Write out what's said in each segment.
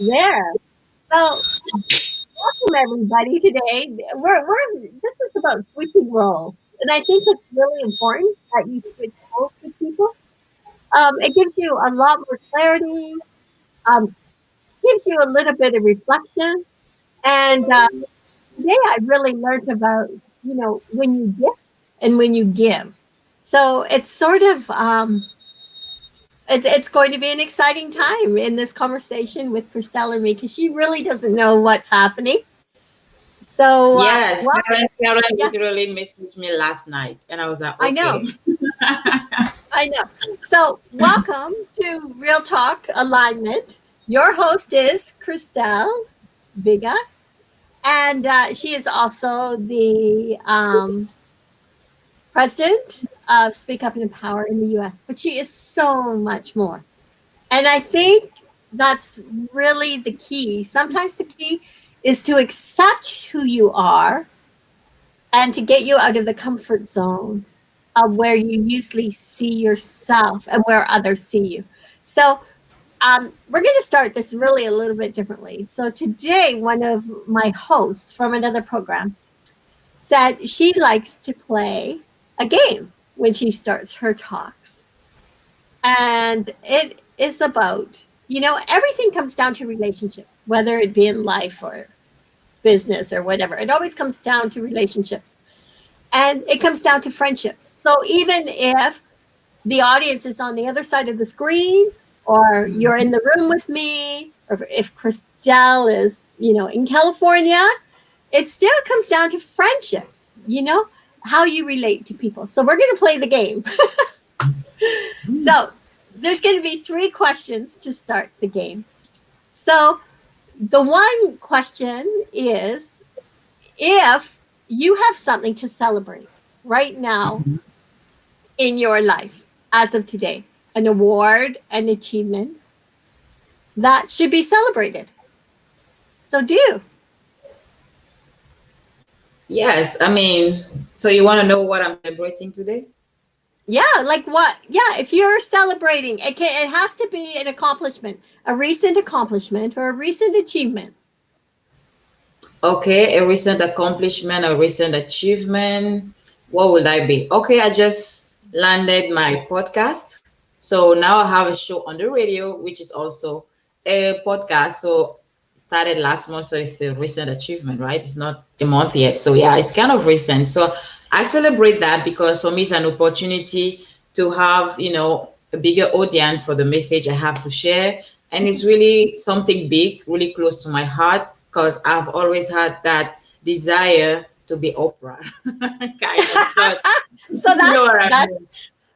there. So, welcome everybody today. This is about switching roles, and I think it's really important that you switch roles with people. It gives you a lot more clarity. Um, gives you a little bit of reflection, and today I really learned about when you gift and when you give. So it's sort of it's going to be an exciting time in this conversation with Christelle and me because she really doesn't know what's happening. So, Yes, well, Karen yeah, literally messaged me last night, and I was like, I okay. know, I know. So, welcome to Real Talk Alignment. Your host is Christelle Biga, and she is also the president of Speak Up and Empower in the US, but she is so much more. And I think that's really the key. Sometimes the key is to accept who you are and to get you out of the comfort zone of where you usually see yourself and where others see you. So, we're going to start this really a little bit differently. So, today, one of my hosts from another program said she likes to play a game when she starts her talks. And it is about, everything comes down to relationships, whether it be in life or business or whatever. It always comes down to relationships. And it comes down to friendships. So even if the audience is on the other side of the screen, or you're in the room with me, or if Christelle is, in California, it still comes down to friendships, how you relate to people. So we're going to play the game. So there's going to be 3 questions to start the game. So the one question is, if you have something to celebrate right now in your life as of today, an award, an achievement that should be celebrated. So do. Yes, I mean, so you want to know what I'm celebrating today? Yeah, like what? Yeah, if you're celebrating, it has to be an accomplishment, a recent accomplishment or a recent achievement. Okay, a recent accomplishment, a recent achievement. What would I be? Okay, I just landed my podcast. So now I have a show on the radio, which is also a podcast. So it started last month, so it's a recent achievement, right? It's not a month yet. So yeah, it's kind of recent. So I celebrate that because for me it's an opportunity to have, a bigger audience for the message I have to share. And it's really something big, really close to my heart because I've always had that desire to be Oprah, kind of. So So you know what I that's mean?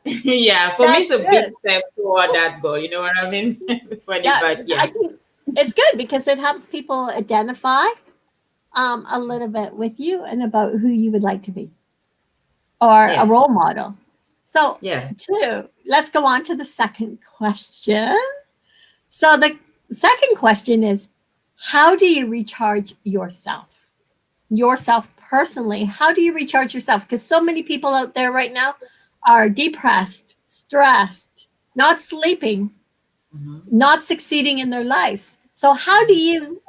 Yeah, for me, that's it's a big good. step toward that goal. You know what I mean? Funny, Yeah, but yeah. I think it's good because it helps people identify a little bit with you and about who you would like to be or a Yes. role model. So, Yeah. let's go on to the second question. So, the second question is, how do you recharge yourself? Yourself personally, how do you recharge yourself? Because so many people out there right now are depressed, stressed, not sleeping, Mhm. not succeeding in their lives. So, how do you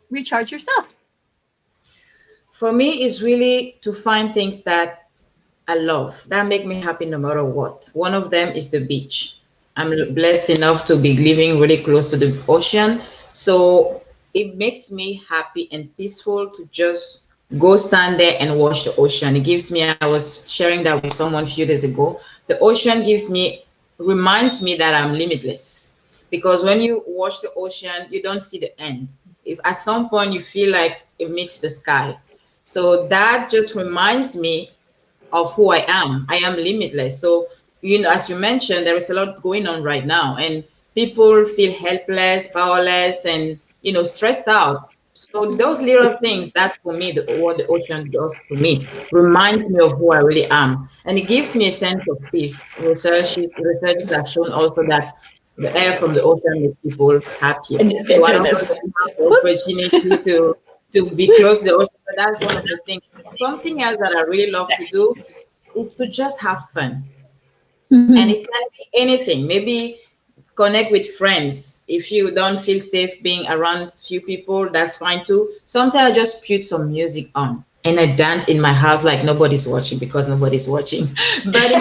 recharge yourself? For me, it's really to find things that I love that make me happy no matter what. One of them is the beach. I'm blessed enough to be living really close to the ocean. So it makes me happy and peaceful to just go stand there and watch the ocean. It gives me, I was sharing that with someone a few days ago. The ocean reminds me that I'm limitless. Because when you watch the ocean, you don't see the end. If at some point you feel like it meets the sky. So that just reminds me of who I am. I am limitless. So, as you mentioned, there is a lot going on right now, and people feel helpless, powerless, and stressed out. So those little things, that's for me what the ocean does to me. Reminds me of who I really am, and it gives me a sense of peace. Researchers have shown also that the air from the ocean makes people happier. I'm just going So to I do don't know if this. you have the opportunity to be close to the ocean, but that's one of the things. Something else that I really love to do is to just have fun. And Mhm. it can be anything. Maybe connect with friends. If you don't feel safe being around few people, that's fine too. Sometimes I just put some music on and I dance in my house like nobody's watching, because nobody's watching. But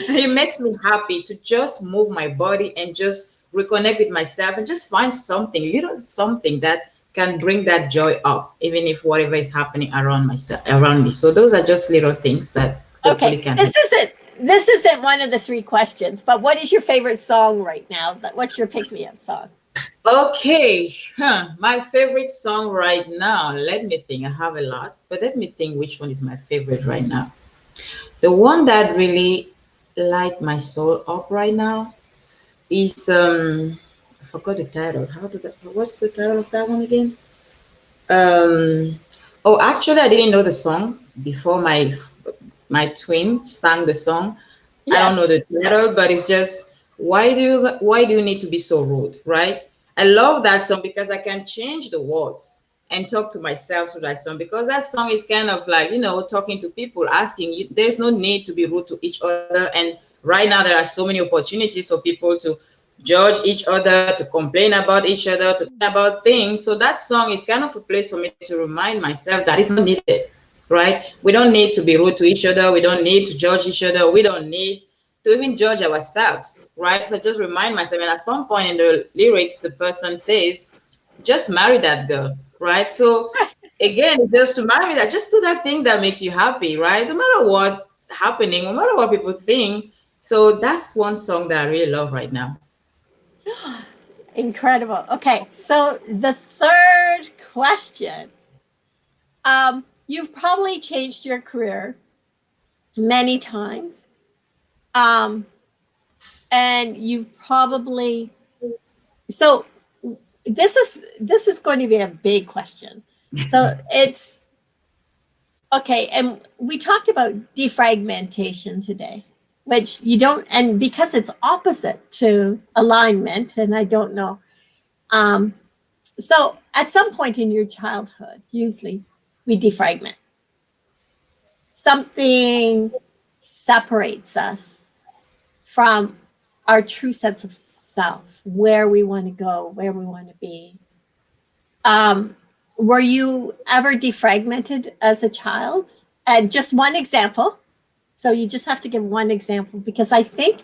it makes me happy to just move my body and just reconnect with myself and just find something, little something that can bring that joy up, even if whatever is happening around me. So those are just little things that hopefully Okay, can this help. isn't one of the three questions, but what is your favorite song right now? What's your pick-me-up song? Okay, my favorite song right now. Let me think. I have a lot, but let me think which one is my favorite right now. The one that really light my soul up right now is I forgot the title. What's the title of that one again? Um oh, actually I didn't know the song before my twin sang the song. I don't know Yes. the title, but it's just why do you need to be so rude, right? I love that song because I can change the words and talk to myself through that song, because that song is kind of like, talking to people, asking you, there's no need to be rude to each other. And right now there are so many opportunities for people to judge each other, to complain about each other, to about things. So that song is kind of a place for me to remind myself that it's not needed, right? We don't need to be rude to each other. We don't need to judge each other. We don't need to even judge ourselves, right? So just remind myself. And at some point in the lyrics, the person says, just marry that girl, right? So again, just to marry that, just do that thing that makes you happy, right? No matter what's happening, no matter what people think. So that's one song that I really love right now. Incredible. Okay, so the third question. You've probably changed your career many times. Um, and you've probably so this is going to be a big question. So it's okay, and we talked about defragmentation today, which you don't, and because it's opposite to alignment, and I don't know. Um, so at some point in your childhood, usually we defragment. Something separates us from our true sense of self, where we want to go, where we want to be. Um, were you ever defragmented as a child? And just one example. So you just have to give one example, because I think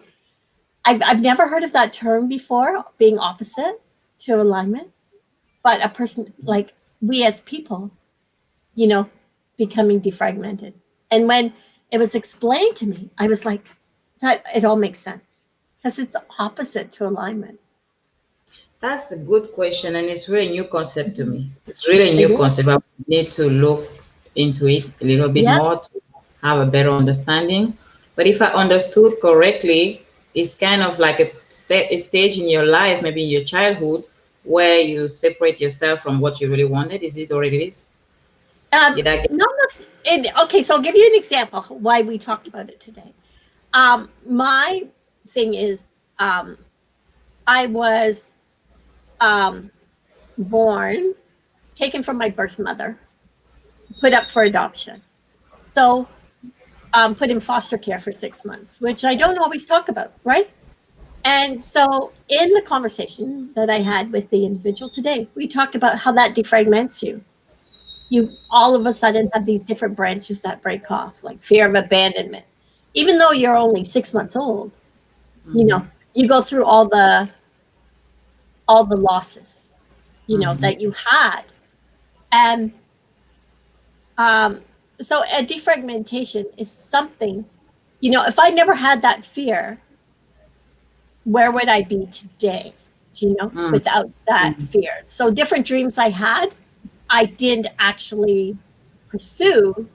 I've never heard of that term before, being opposite to alignment. But a person like we as people, you know, becoming defragmented. And when it was explained to me, I was like, that it all makes sense because it's opposite to alignment. That's a good question, and it's really a new concept to me. It's really a It new is. concept. I need to look into it a little bit Yeah. more to have a better understanding. But if I understood correctly, it's kind of like a stage in your life, maybe in your childhood, where you separate yourself from what you really wanted. Is it already is? Did I get? No, okay. So I'll give you an example why we talked about it today. My thing is, I was um, born, taken from my birth mother, put up for adoption. So put in foster care for 6 months, which I don't always talk about, right? And so in the conversation that I had with the individual today, we talked about how that defragments you. You all of a sudden have these different branches that break off, like fear of abandonment. Even though you're only 6 months old, you Mm-hmm, know, you go through all the losses, mm-hmm, that you had. And um, so a defragmentation is something, if I never had that fear, where would I be today? Without that mm-hmm. fear. So different dreams I had, I didn't actually pursue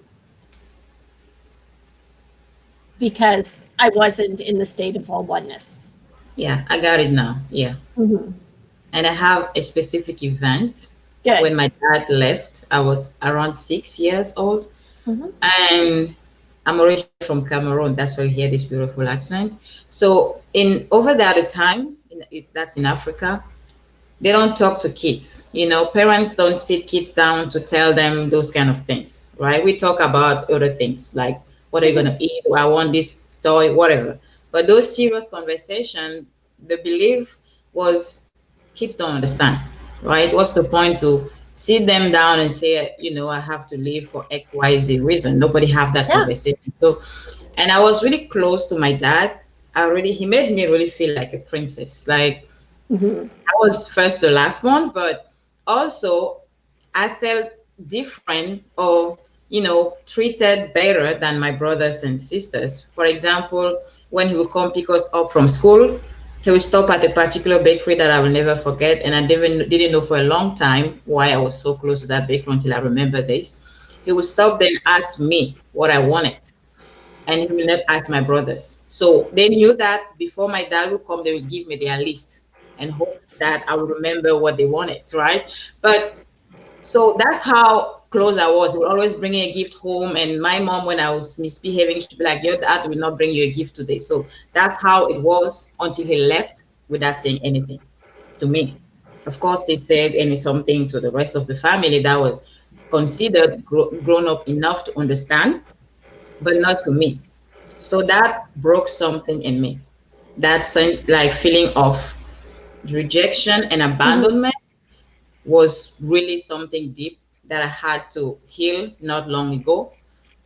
because I wasn't in the state of all oneness. Yeah, I got it now. Yeah. Mm-hmm. And I have a specific event Good. when my dad left. I was around 6 years old, Mm-hmm. and I'm originally from Cameroon. That's why you hear this beautiful accent. So in over there at the time, that's in Africa, they don't talk to kids. Parents don't sit kids down to tell them those kind of things, right? We talk about other things like what are you gonna eat? I want this toy, whatever. But those serious conversations, the belief was kids don't understand, right? What's the point to sit them down and say, I have to leave for XYZ reason? Nobody have that Yeah. conversation. So, and I was really close to my dad. He made me really feel like a princess. Like I was first to last one, but also I felt different or, treated better than my brothers and sisters. For example, when he would come pick us up from school, he would stop at a particular bakery that I will never forget. And I didn't know for a long time why I was so close to that bakery until I remember this. He would stop there and ask me what I wanted. And he will not ask my brothers. So they knew that before my dad would come, they would give me their list and hope that I would remember what they wanted, right? But so that's how close I was. He would always bring a gift home. And my mom, when I was misbehaving, she'd be like, your dad will not bring you a gift today. So that's how it was until he left without saying anything to me. Of course, he said something to the rest of the family that was considered grown up enough to understand, but not to me. So that broke something in me. That like feeling of rejection and abandonment was really something deep that I had to heal not long ago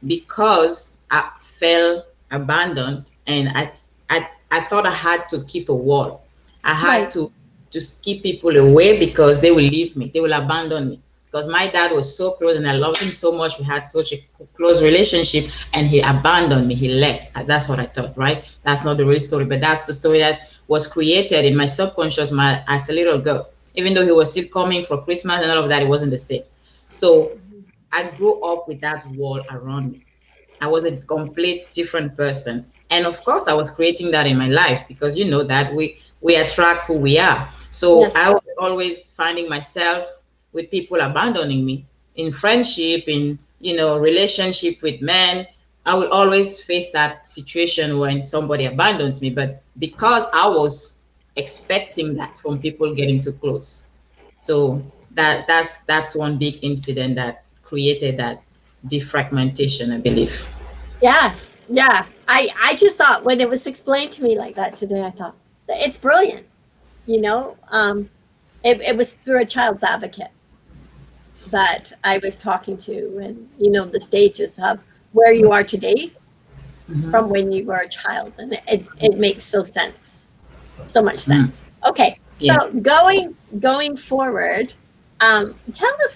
because I felt abandoned and I thought I had to keep a wall. I had Right. to just keep people away because they will leave me, they will abandon me. Because my dad was so close and I loved him so much. We had such a close relationship and he abandoned me. He left. That's what I thought, right? That's not the real story, but that's the story that was created in my subconscious mind as a little girl. Even though he was still coming for Christmas and all of that, it wasn't the same. So I grew up with that wall around me. I was a complete different person. And of course, I was creating that in my life because you know that we attract who we are. So Yes. I was always finding myself with people abandoning me in friendship, in relationship with men. I will always face that situation when somebody abandons me. But because I was expecting that from people getting too close. So that's one big incident that created that defragmentation, I believe. Yes. Yeah. I just thought when it was explained to me like that today, I thought it's brilliant. You know, it was through a child's advocate that I was talking to, and the stages of where you are today Mhm. from when you were a child, and it makes so much Mm. sense. Okay, Yeah. so going forward, tell us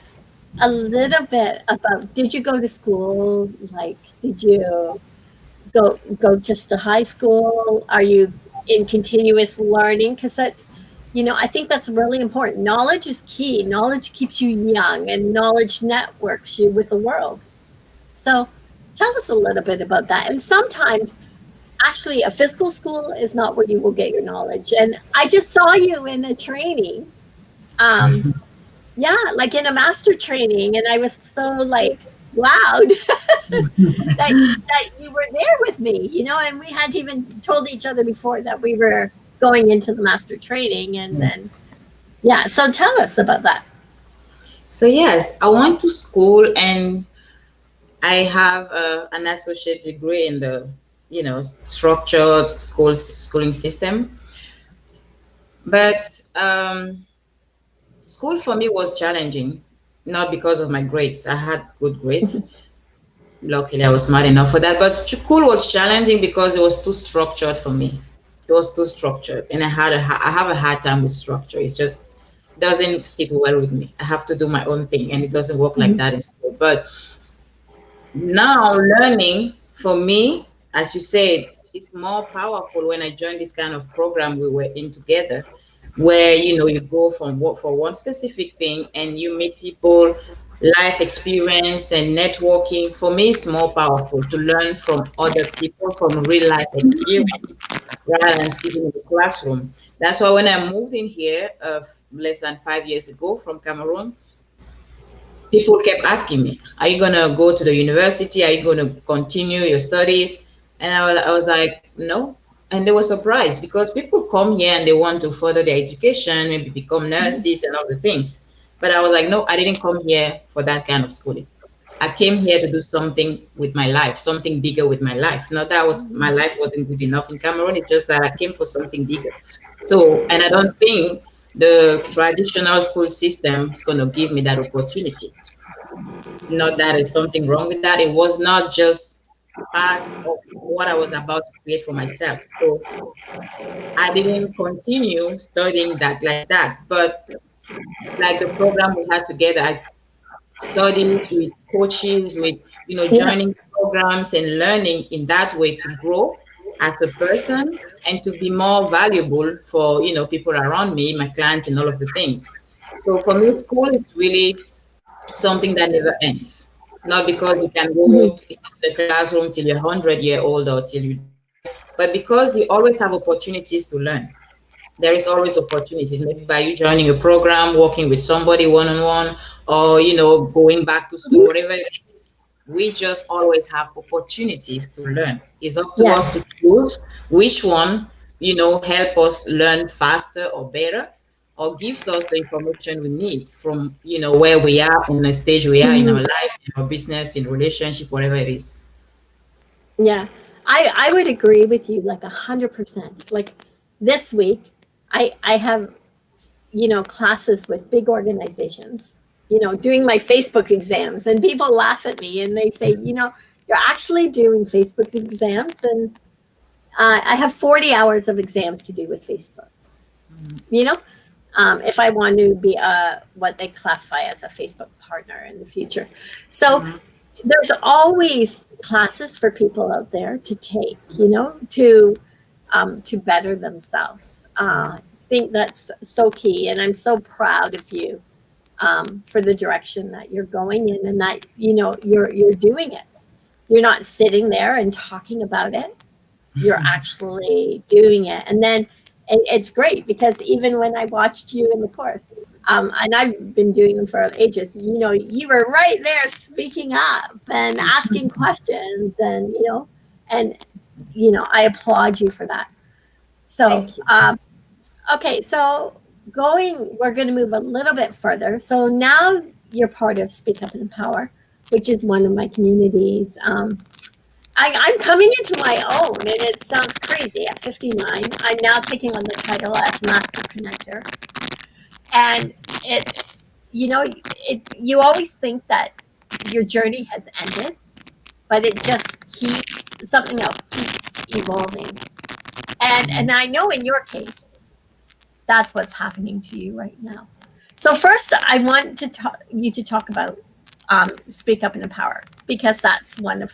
a little bit about, did you go to school? Like, did you go just to high school? Are you in continuous learning? Because I think that's really important. Knowledge is key. Knowledge keeps you young, and knowledge networks you with the world. So tell us a little bit about that. And sometimes, actually, a physical school is not where you will get your knowledge. And I just saw you in a training. Um, yeah, like in a master training, and I was so like wowed that you were there with me, and we hadn't even told each other before that we were going into the master training, and then yeah. So tell us about that. So yes, I went to school and I have an associate degree in the structured schooling system. But school for me was challenging, not because of my grades. I had good grades. Luckily, I was smart enough for that. But school was challenging because it was too structured for me. It was too structured, and I have a hard time with structure. It's just doesn't sit well with me. I have to do my own thing, and it doesn't work like that in school. But now learning for me, as you said, it's more powerful when I joined this kind of program we were in together, where you go from work for one specific thing and you meet people, life experience and networking. For me, it's more powerful to learn from other people from real life experience rather than sitting in the classroom. That's why when I moved in here less than 5 years ago from Cameroon, people kept asking me, are you going to go to the university? Are you going to continue your studies? And I was like, no. And they were surprised because people come here and they want to further their education, maybe become nurses and other things. But I was like, no, I didn't come here for that kind of schooling. I came here to do something with my life, something bigger with my life. Not that my life wasn't good enough in Cameroon. It's just that I came for something bigger. So, and I don't think the traditional school system is going to give me that opportunity. Not that there's something wrong with that. It was not just part of what I was about to create for myself. So I didn't continue studying that like that. But like the program we had together, I studied with coaches, with Yeah. joining programs and learning in that way to grow as a person and to be more valuable for people around me, my clients, and all of the things. So for me, school is really something that never ends. Not because you can go Mhm. to the classroom till you're 100-year-old or till you die, but because you always have opportunities to learn. There is always opportunities, maybe by you joining a program, working with somebody one-on-one, or going back to school, whatever it is. We just always have opportunities to learn. It's up to us Yes. to choose which one help us learn faster or better, or gives us the information we need from where we are in the stage we are in our Mhm. life, in our business, in relationship, whatever it is. Yeah, I would agree with you like 100%. Like this week, I have classes with big organizations. Doing my Facebook exams, and people laugh at me and they say, you're actually doing Facebook exams, and I have 40 hours of exams to do with Facebook. You know, if I want to be what they classify as a Facebook partner in the future. So Mhm. there's always classes for people out there to take, to better themselves. I think that's so key, and I'm so proud of you for the direction that you're going in, and that you're doing it. You're not sitting there and talking about it, you're actually doing it. And then it's great because even when I watched you in the course, and I've been doing them for ages, you were right there speaking up and asking questions, and I applaud you for that. So, Thank you. okay, so we're going to move a little bit further. So now you're part of Speak Up and Empower, which is one of my communities. I'm coming into my own, and it sounds crazy. At 59, I'm now taking on the title as Master Connector, and it's you always think that your journey has ended, but it just keeps something else keeps evolving. And I know in your case, that's what's happening to you right now. So first, I want you to talk about Speak Up and Empower, because that's one of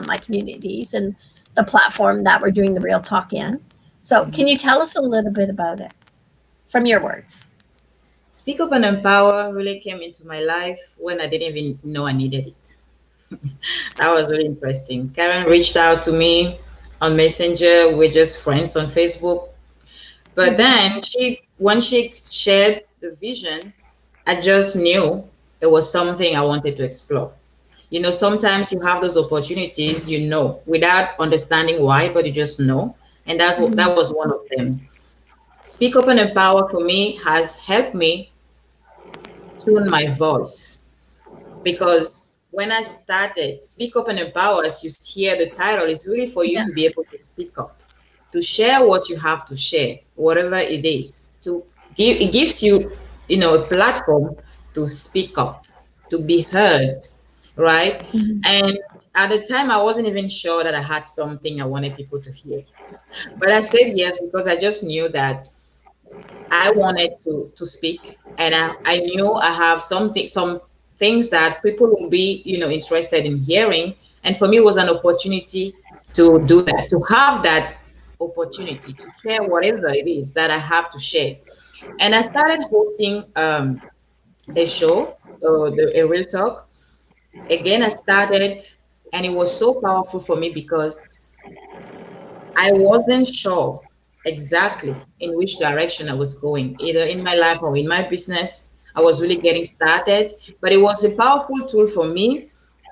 my communities and the platform that we're doing the Real Talk in. So can you tell us a little bit about it from your words? Speak Up and Empower really came into my life when I didn't even know I needed it. That was really interesting. Karen reached out to me on Messenger. We're just friends on Facebook. But then when she shared the vision, I just knew it was something I wanted to explore. Sometimes you have those opportunities, without understanding why, but you just know. And that was one of them. Speak Up and Empower for me has helped me tune my voice, because when I started Speak Up and Empower, as you hear the title, is really for you Yeah. to be able to speak up, to share what you have to share, whatever it is. It gives you, a platform to speak up, to be heard, right? Mhm. And at the time, I wasn't even sure that I had something I wanted people to hear, but I said yes because I just knew that I wanted to speak, and I knew I have some things that people will be interested in hearing, and for me it was an opportunity to do that, to have that opportunity to share whatever it is that I have to share. And I started hosting a show, a real talk. Again, I started, and it was so powerful for me because I wasn't sure exactly in which direction I was going, either in my life or in my business. I was really getting started, but it was a powerful tool for me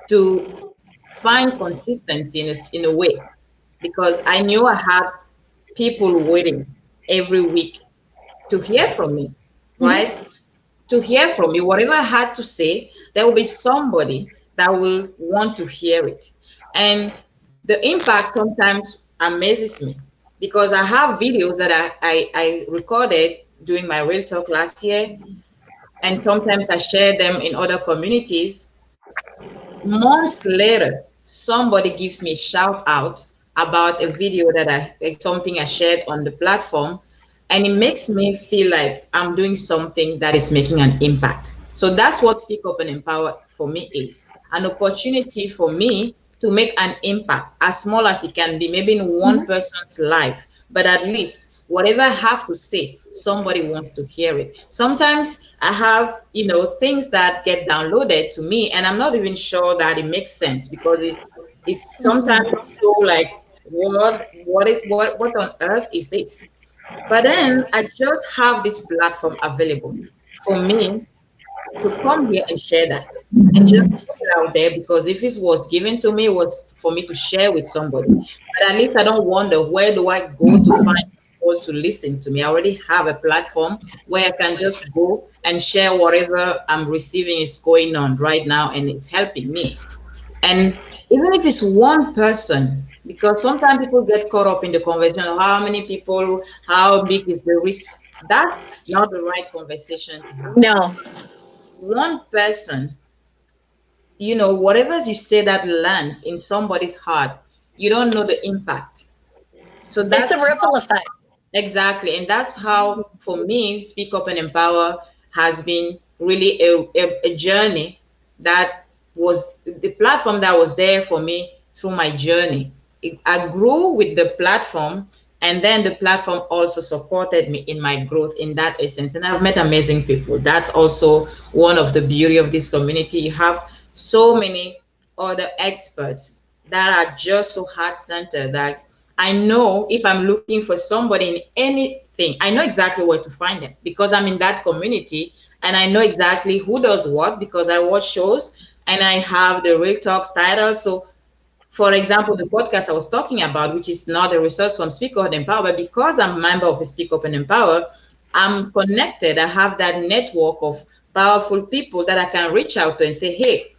to find consistency in a way, because I knew I had people waiting every week to hear from me, right? Mhm. To hear from me, whatever I had to say, there will be somebody that will want to hear it. And the impact sometimes amazes me because I have videos that I recorded during my Real Talk last year, and sometimes I share them in other communities. Months later, somebody gives me a shout out about a video that something I shared on the platform, and it makes me feel like I'm doing something that is making an impact. So that's what Speak Up and Empower for me is an opportunity for me to make an impact, as small as it can be, maybe in one person's life, but at least whatever I have to say, somebody wants to hear it. Sometimes I have, things that get downloaded to me, and I'm not even sure that it makes sense because it's sometimes so like, what on earth is this? But then I just have this platform available for me to come here and share that and just put it out there, because if it was given to me, it was for me to share with somebody. But at least I don't wonder where do I go to find people to listen to me. I already have a platform where I can just go and share whatever I'm receiving is going on right now, and it's helping me. And even if it's one person, because sometimes people get caught up in the conversation of how many people, how big is the risk. That's not the right conversation to have. No. One person, whatever you say that lands in somebody's heart, you don't know the impact. So that's It's a ripple effect. exactly. And that's how, for me, Speak Up and Empower has been really a journey that was the platform that was there for me through my journey. I grew with the platform, and then the platform also supported me in my growth in that essence. And I've met amazing people. That's also one of the beauty of this community. You have so many other experts that are just so heart-centered that I know if I'm looking for somebody in anything, I know exactly where to find them because I'm in that community, and I know exactly who does what because I watch shows and I have the Real Talks title. So, for example, the podcast I was talking about, which is not a resource from Speak Up and Empower, but because I'm a member of Speak Up and Empower, I'm connected. I have that network of powerful people that I can reach out to and say, hey,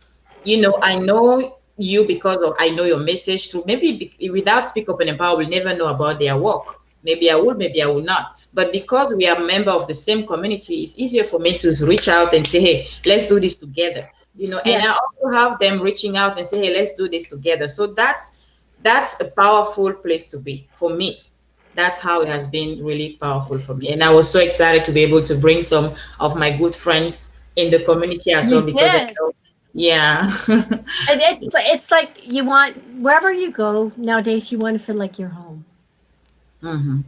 I know you because of I know your message through. Maybe without Speak Up and Empower, we'll never know about their work. Maybe I would, maybe I will not. But because we are a member of the same community, it's easier for me to reach out and say, hey, let's do this together. And I also have them reaching out and say, hey, let's do this together. So that's a powerful place to be for me. That's how it has been really powerful for me. And I was so excited to be able to bring some of my good friends in the community as well, because I know, yeah. And it's like you want, wherever you go nowadays, you want to feel like you're home. Mm-hmm.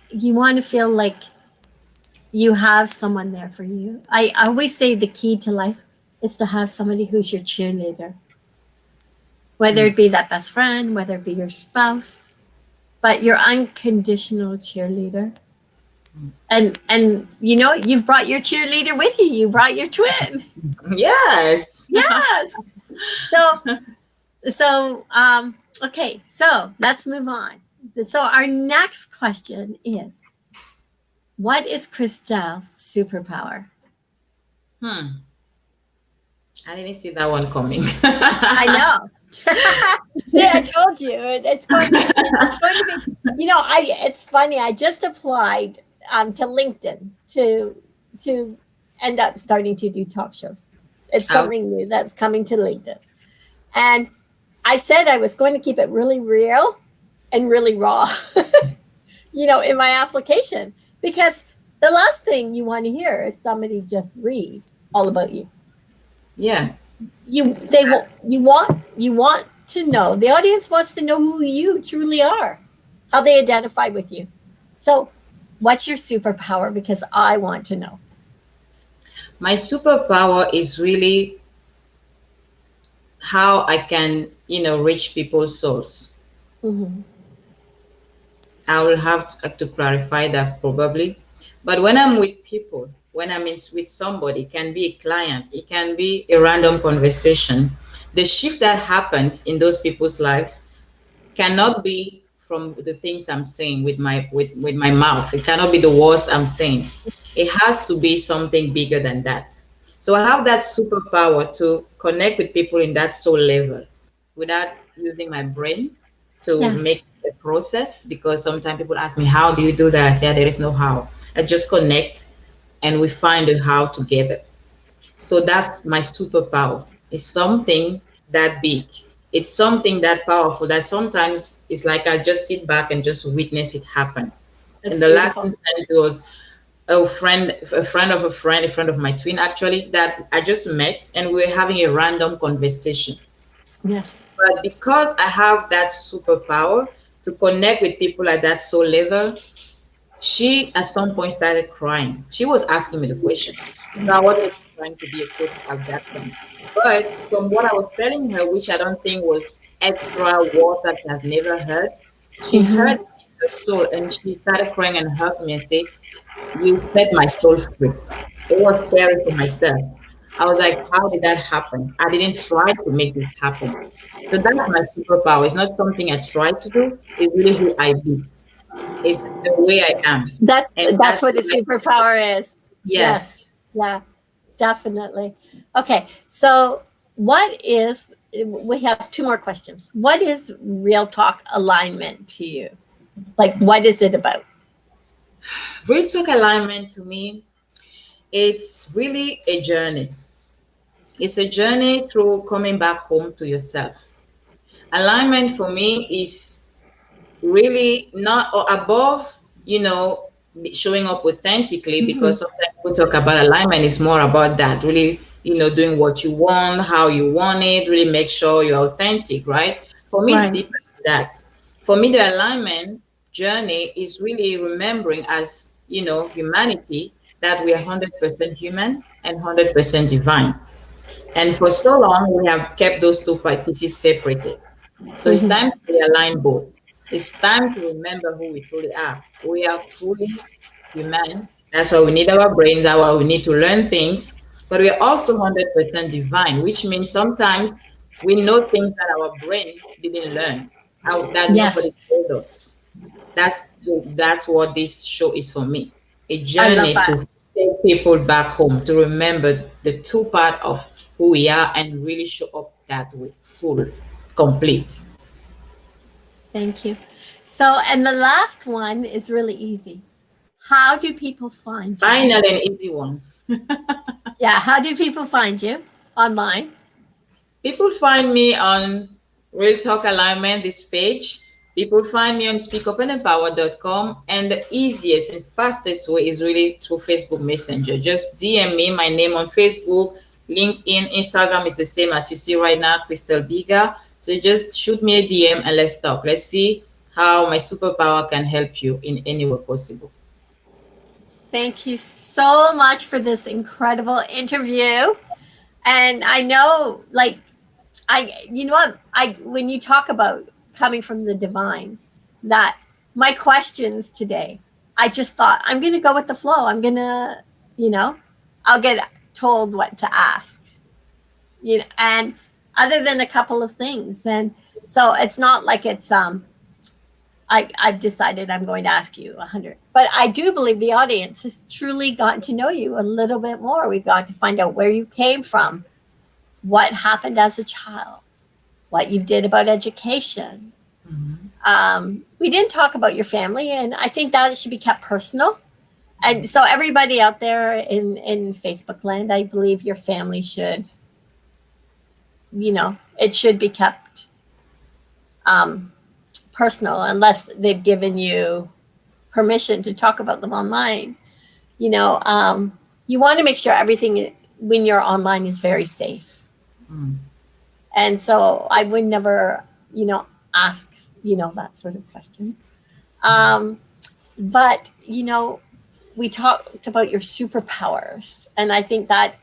You want to feel like you have someone there for you. I always say the key to life is to have somebody who's your cheerleader, whether it be that best friend, whether it be your spouse, but your unconditional cheerleader. And you've brought your cheerleader with you. You brought your twin. Yes. Yes. So okay, so let's move on. So our next question is, what is Christelle's superpower? I didn't see that one coming. I know. See, I told you it's going to be. It's funny. I just applied to LinkedIn to end up starting to do talk shows. It's something new that's coming to LinkedIn, and I said I was going to keep it really real and really raw, in my application, because the last thing you want to hear is somebody just read all about you. Yeah. You want to know, the audience wants to know who you truly are, how they identify with you. So what's your superpower? Because I want to know. My superpower is really how I can, reach people's souls. Mm-hmm. I will have to clarify that probably. But when I'm with people, when I'm with somebody, it can be a client, it can be a random conversation. The shift that happens in those people's lives cannot be from the things I'm saying with my mouth. It cannot be the words I'm saying. It has to be something bigger than that. So I have that superpower to connect with people in that soul level without using my brain to Yes. make the process. Because sometimes people ask me, how do you do that? I say, there is no how. I just connect and we find a how together. So that's my superpower. It's something that big. It's something that powerful that sometimes it's like I just sit back and just witness it happen. And That's the last beautiful. instance was a friend of my twin actually, that I just met and we were having a random conversation. Yes. But because I have that superpower to connect with people at that soul level, she at some point started crying. She was asking me the questions. So I wasn't trying to be a coach at that point. But from what I was telling her, which I don't think was extra words that she has never heard, she heard Mm-hmm. it in her soul and she started crying and hugged me and said, you set my soul free. It was scary for myself. I was like, how did that happen? I didn't try to make this happen. So that's my superpower. It's not something I try to do, it's really who I be. It's the way I am. That's And that's that's what a why, superpower is. yes. Yes. Yeah. Definitely. Okay. So, what is, we have two more questions. What is real talk alignment to you? Like, what is it about? Real talk alignment to me, it's really a journey. It's a journey through coming back home to yourself. Alignment for me is really not or above, showing up authentically, Hmm. because sometimes people talk about alignment is more about that, really, doing what you want, how you want it, really make sure you're authentic, right? For me, it's Right. deeper than that. For me, the alignment journey is really remembering as, humanity, that we are 100% human and 100% divine. And for so long, we have kept those two pieces separated. So it's Hmm. time to realign both. It's time to remember who we truly are. We are truly human. That's why we need our brain. That's why we need to learn things. But we are also 100% divine, which means sometimes we know things that our brain didn't learn, that Yes. nobody told us. That's what this show is for me. A I love journey that. to take people back home to remember the two part of who we are and really show up that way, full, complete. Thank you. So, and the last one is really easy. How do people find you? Final and easy one. Yeah. How do people find you online? People find me on Real Talk Alignment, this page. People find me on speakupangempower.com. And the easiest and fastest way is really through Facebook Messenger. Just DM me, my name on Facebook, LinkedIn, Instagram is the same as you see right now, Crystal Biga. So just shoot me a DM and let's talk. Let's see how my superpower can help you in any way possible. Thank you so much for this incredible interview. And I know, like, you know what, when you talk about coming from the divine, that my questions today, I just thought I'm going to go with the flow. I'm going to, you know, I'll get told what to ask, and other than a couple of things. And so it's not like it's, I've decided I'm going to ask you 100. But I do believe the audience has truly gotten to know you a little bit more. We've got to find out where you came from, what happened as a child, what you did about education. Mhm. We didn't talk about your family, and I think that should be kept personal. And so, everybody out there in Facebook land, I believe your family should, it should be kept um, personal, unless they've given you permission to talk about them online. You know, you want to make sure everything when you're online is very safe. Mm. And so I would never, ask, that sort of question. Um, but, we talked about your superpowers. And I think that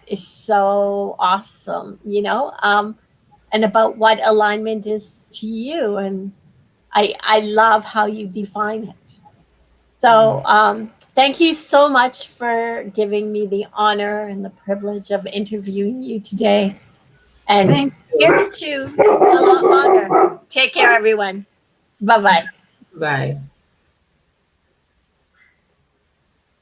is so awesome, and about what alignment is to you. And I love how you define it. Mm. So, thank you so much for giving me the honor and the privilege of interviewing you today. And Thank you. here's to a lot longer. Take care, everyone. Bye bye. Bye.